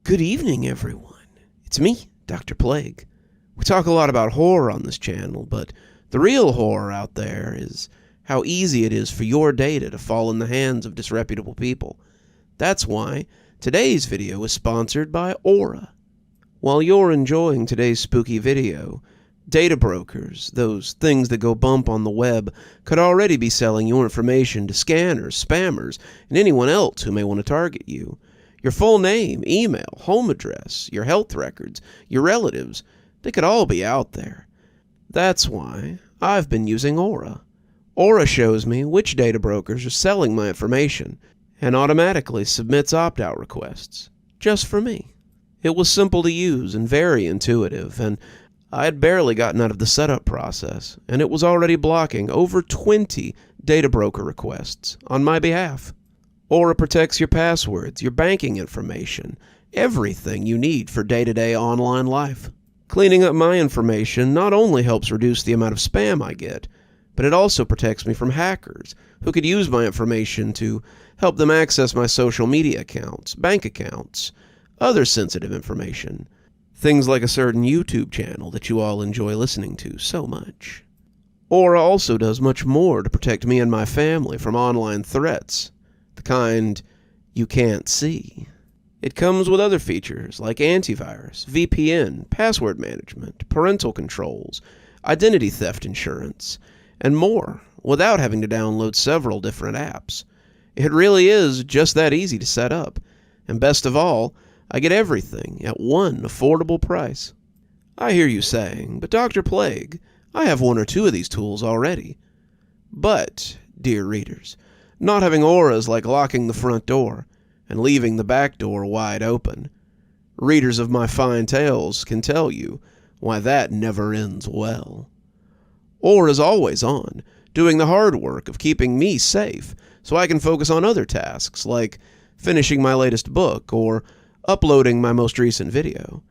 Good evening, everyone. It's me, Dr. Plague. We talk a lot about horror on this channel, but the real horror out there is how easy it is for your data to fall in the hands of disreputable people. That's why today's video is sponsored by Aura. While you're enjoying today's spooky video, data brokers, those things that go bump on the web, could already be selling your information to scanners, spammers, and anyone else who may want to target you. Your full name, email, home address, your health records, your relatives, they could all be out there. That's why I've been using Aura. Aura shows me which data brokers are selling my information and automatically submits opt-out requests, just for me. It was simple to use and very intuitive, and I had barely gotten out of the setup process, and it was already blocking over 20 data broker requests on my behalf. Aura protects your passwords, your banking information, everything you need for day-to-day online life. Cleaning up my information not only helps reduce the amount of spam I get, but it also protects me from hackers who could use my information to help them access my social media accounts, bank accounts, other sensitive information. Things like a certain YouTube channel that you all enjoy listening to so much. Aura also does much more to protect me and my family from online threats, the kind you can't see. It comes with other features like antivirus, VPN, password management, parental controls, identity theft insurance, and more, without having to download several different apps. It really is just that easy to set up, and best of all, I get everything at one affordable price. I hear you saying, but Dr. Plague, I have one or two of these tools already. But, dear readers, not having Aura is like locking the front door and leaving the back door wide open. Readers of my fine tales can tell you why that never ends well. Aura is always on, doing the hard work of keeping me safe so I can focus on other tasks like finishing my latest book or uploading my most recent video.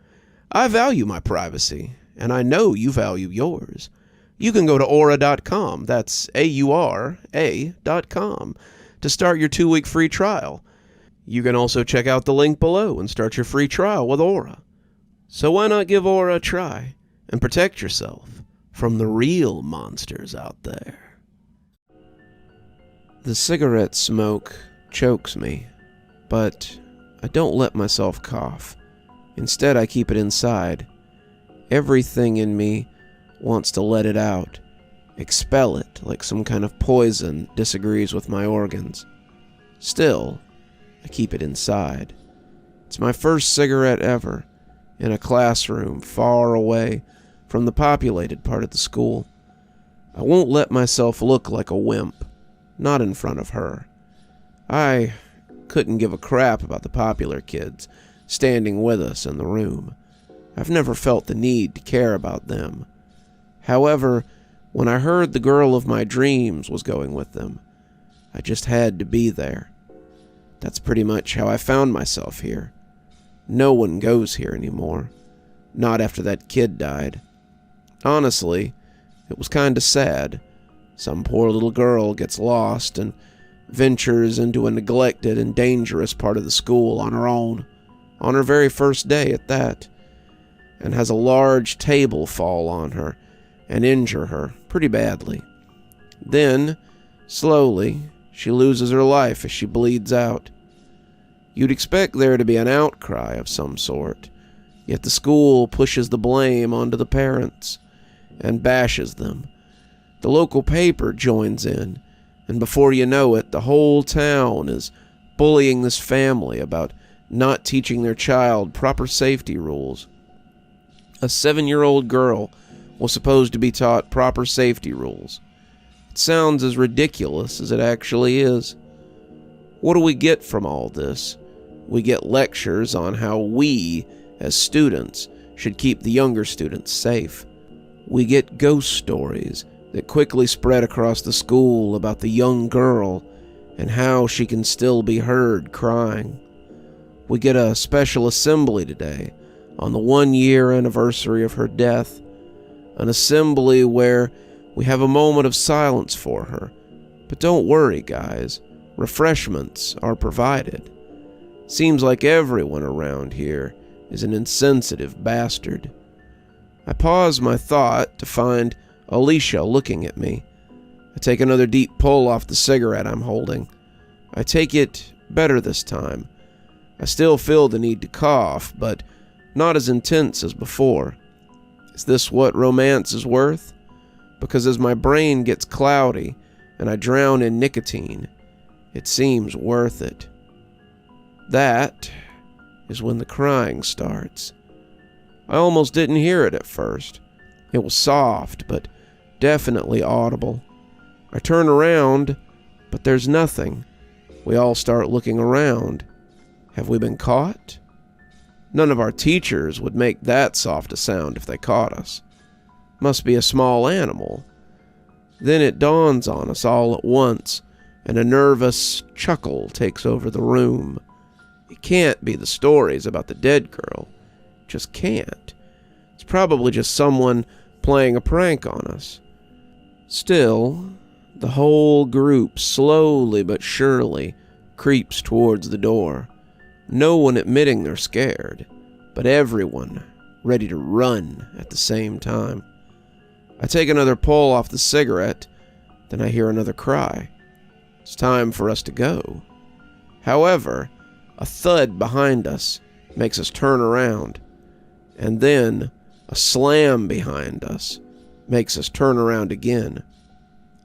I value my privacy, and I know you value yours. You can go to aura.com, that's AURA.com, to start your 2-week free trial. You can also check out the link below and start your free trial with Aura. So why not give Aura a try and protect yourself from the real monsters out there? The cigarette smoke chokes me, but I don't let myself cough. Instead, I keep it inside. Everything in me wants to let it out, expel it like some kind of poison disagrees with my organs. Still, I keep it inside. It's my first cigarette ever, in a classroom far away from the populated part of the school. I won't let myself look like a wimp, not in front of her. I couldn't give a crap about the popular kids standing with us in the room. I've never felt the need to care about them. However, when I heard the girl of my dreams was going with them, I just had to be there. That's pretty much how I found myself here. No one goes here anymore. Not after that kid died. Honestly, it was kinda sad. Some poor little girl gets lost and ventures into a neglected and dangerous part of the school on her own, on her very first day at that, and has a large table fall on her and injure her pretty badly. Then, slowly, she loses her life as she bleeds out. You'd expect there to be an outcry of some sort, yet the school pushes the blame onto the parents and bashes them. The local paper joins in, and before you know it, the whole town is bullying this family about not teaching their child proper safety rules. A 7-year-old girl was supposed to be taught proper safety rules. It sounds as ridiculous as it actually is. What do we get from all this? We get lectures on how we, as students, should keep the younger students safe. We get ghost stories that quickly spread across the school about the young girl and how she can still be heard crying. We get a special assembly today on the 1-year anniversary of her death, an assembly where we have a moment of silence for her. But don't worry, guys, refreshments are provided. Seems like everyone around here is an insensitive bastard. I pause my thought to find Alicia looking at me. I take another deep pull off the cigarette I'm holding. I take it better this time. I still feel the need to cough, but not as intense as before. Is this what romance is worth? Because as my brain gets cloudy and I drown in nicotine, it seems worth it. That is when the crying starts. I almost didn't hear it at first. It was soft, but definitely audible. I turn around, but there's nothing. We all start looking around. Have we been caught? None of our teachers would make that soft a sound if they caught us. Must be a small animal. Then it dawns on us all at once, and a nervous chuckle takes over the room. It can't be the stories about the dead girl. Just can't. It's probably just someone playing a prank on us. Still, the whole group slowly but surely creeps towards the door. No one admitting they're scared, but everyone ready to run at the same time. I take another pull off the cigarette, then I hear another cry. It's time for us to go. However, a thud behind us makes us turn around, and then a slam behind us makes us turn around again.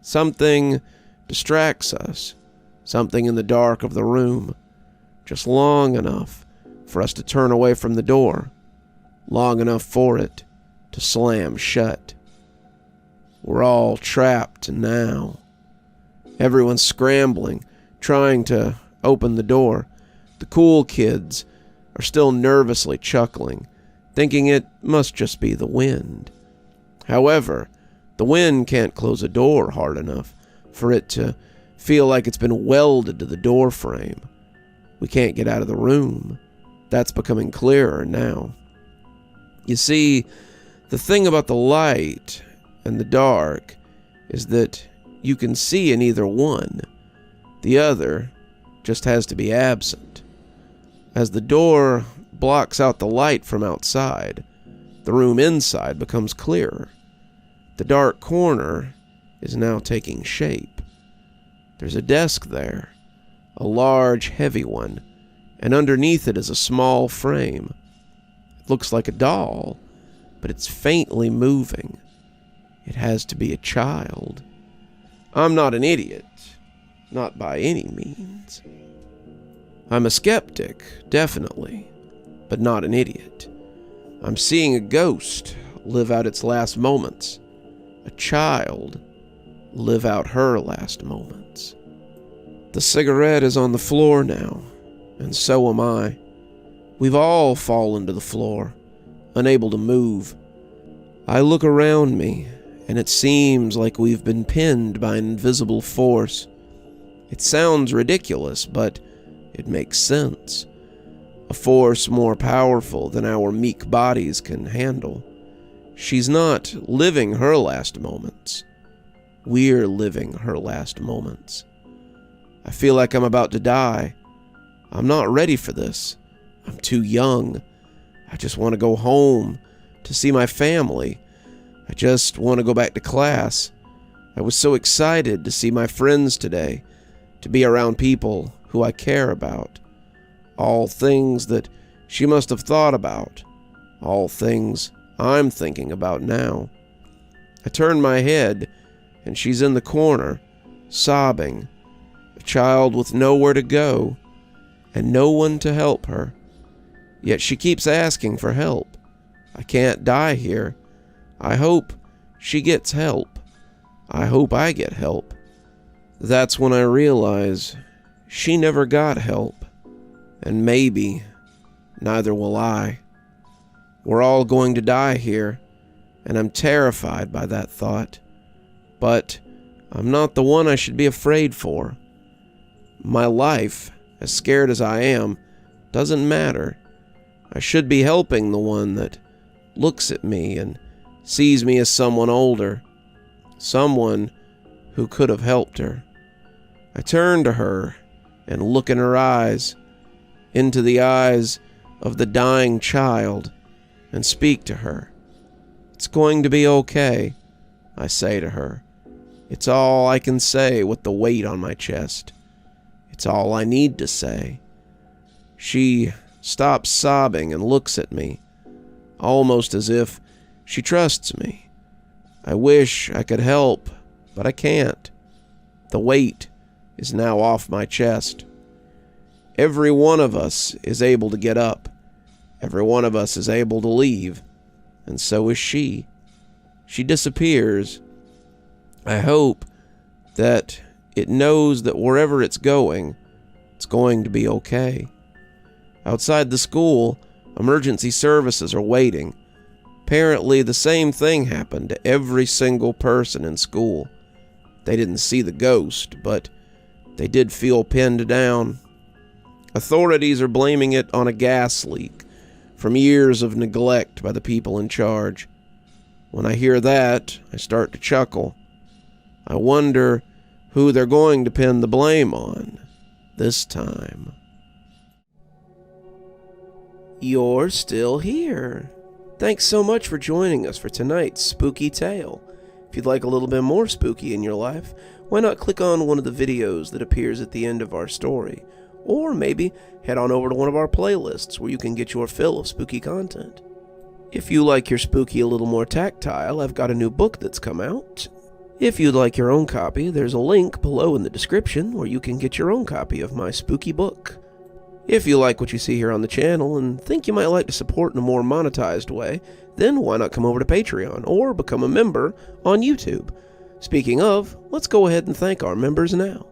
Something distracts us, something in the dark of the room, just long enough for us to turn away from the door, long enough for it to slam shut. We're all trapped now. Everyone's scrambling, trying to open the door. The cool kids are still nervously chuckling, thinking it must just be the wind. However, the wind can't close a door hard enough for it to feel like it's been welded to the door frame. We can't get out of the room. That's becoming clearer now. You see, the thing about the light and the dark is that you can see in either one. The other just has to be absent. As the door blocks out the light from outside, the room inside becomes clearer. The dark corner is now taking shape. There's a desk there, a large, heavy one, and underneath it is a small frame. It looks like a doll, but it's faintly moving. It has to be a child. I'm not an idiot, not by any means. I'm a skeptic, definitely, but not an idiot. I'm seeing a ghost live out its last moments, a child live out her last moments. The cigarette is on the floor now, and so am I. We've all fallen to the floor, unable to move. I look around me, and it seems like we've been pinned by an invisible force. It sounds ridiculous, but it makes sense. A force more powerful than our meek bodies can handle. She's not living her last moments. We're living her last moments. I feel like I'm about to die. I'm not ready for this. I'm too young. I just want to go home to see my family. I just want to go back to class. I was so excited to see my friends today, to be around people who I care about. All things that she must have thought about. All things I'm thinking about now. I turn my head, and she's in the corner, sobbing. A child with nowhere to go, and no one to help her. Yet she keeps asking for help. I can't die here. I hope she gets help. I hope I get help. That's when I realize she never got help. And maybe neither will I. We're all going to die here, and I'm terrified by that thought. But I'm not the one I should be afraid for. My life, as scared as I am, doesn't matter. I should be helping the one that looks at me and sees me as someone older, someone who could have helped her. I turn to her and look in her eyes. into the eyes of the dying child and speak to her. "It's going to be okay," I say to her. It's all I can say with the weight on my chest. It's all I need to say. She stops sobbing and looks at me, almost as if she trusts me. I wish I could help, but I can't. The weight is now off my chest. Every one of us is able to get up. Every one of us is able to leave. And so is she. She disappears. I hope that it knows that wherever it's going to be okay. Outside the school, emergency services are waiting. Apparently, the same thing happened to every single person in school. They didn't see the ghost, but they did feel pinned down. Authorities are blaming it on a gas leak from years of neglect by the people in charge. When I hear that, I start to chuckle. I wonder who they're going to pin the blame on this time. You're still here. Thanks so much for joining us for tonight's spooky tale. If you'd like a little bit more spooky in your life, why not click on one of the videos that appears at the end of our story? Or maybe head on over to one of our playlists where you can get your fill of spooky content. If you like your spooky a little more tactile, I've got a new book that's come out. If you'd like your own copy, there's a link below in the description where you can get your own copy of my spooky book. If you like what you see here on the channel and think you might like to support in a more monetized way, then why not come over to Patreon or become a member on YouTube? Speaking of, let's go ahead and thank our members now.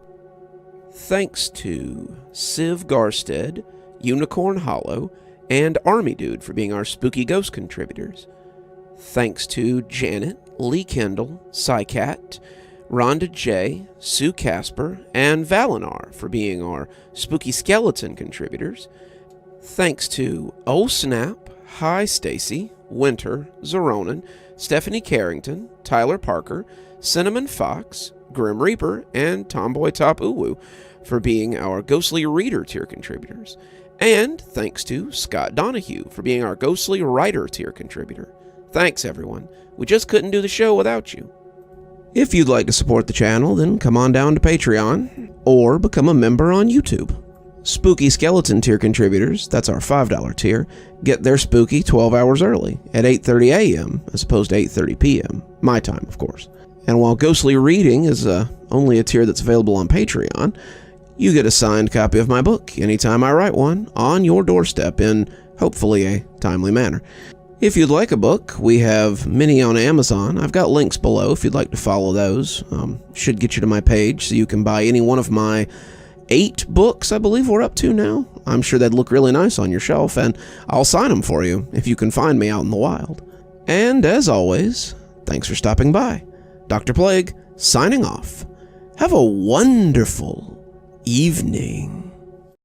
Thanks to Civ Garstad, Unicorn Hollow, and Army Dude for being our spooky ghost contributors. Thanks to Janet, Lee Kendall, Saikat, Ronda J, Sue Casper, and Valinar for being our spooky skeleton contributors. Thanks to Oh Snap, Hi Stacy, Winter, Xaronan, Stephanie Carrington, Tyler Parker, Cinnamon Fox, Grim Reaper, and TomBoiTopUwU for being our Ghostly Reader tier contributors. And thanks to Scott Donahue for being our Ghostly Writer tier contributor. Thanks, everyone. We just couldn't do the show without you. If you'd like to support the channel, then come on down to Patreon or become a member on YouTube. Spooky Skeleton tier contributors, that's our $5 tier, get their spooky 12 hours early at 8:30 a.m. as opposed to 8:30 p.m. My time, of course. And while Ghostly Reading is only a tier that's available on Patreon, you get a signed copy of my book anytime I write one on your doorstep in, hopefully, a timely manner. If you'd like a book, we have many on Amazon. I've got links below if you'd like to follow those. Should get you to my page so you can buy any one of my 8 books I believe we're up to now. I'm sure they'd look really nice on your shelf, and I'll sign them for you if you can find me out in the wild. And as always, thanks for stopping by. Dr. Plague, signing off. Have a wonderful evening.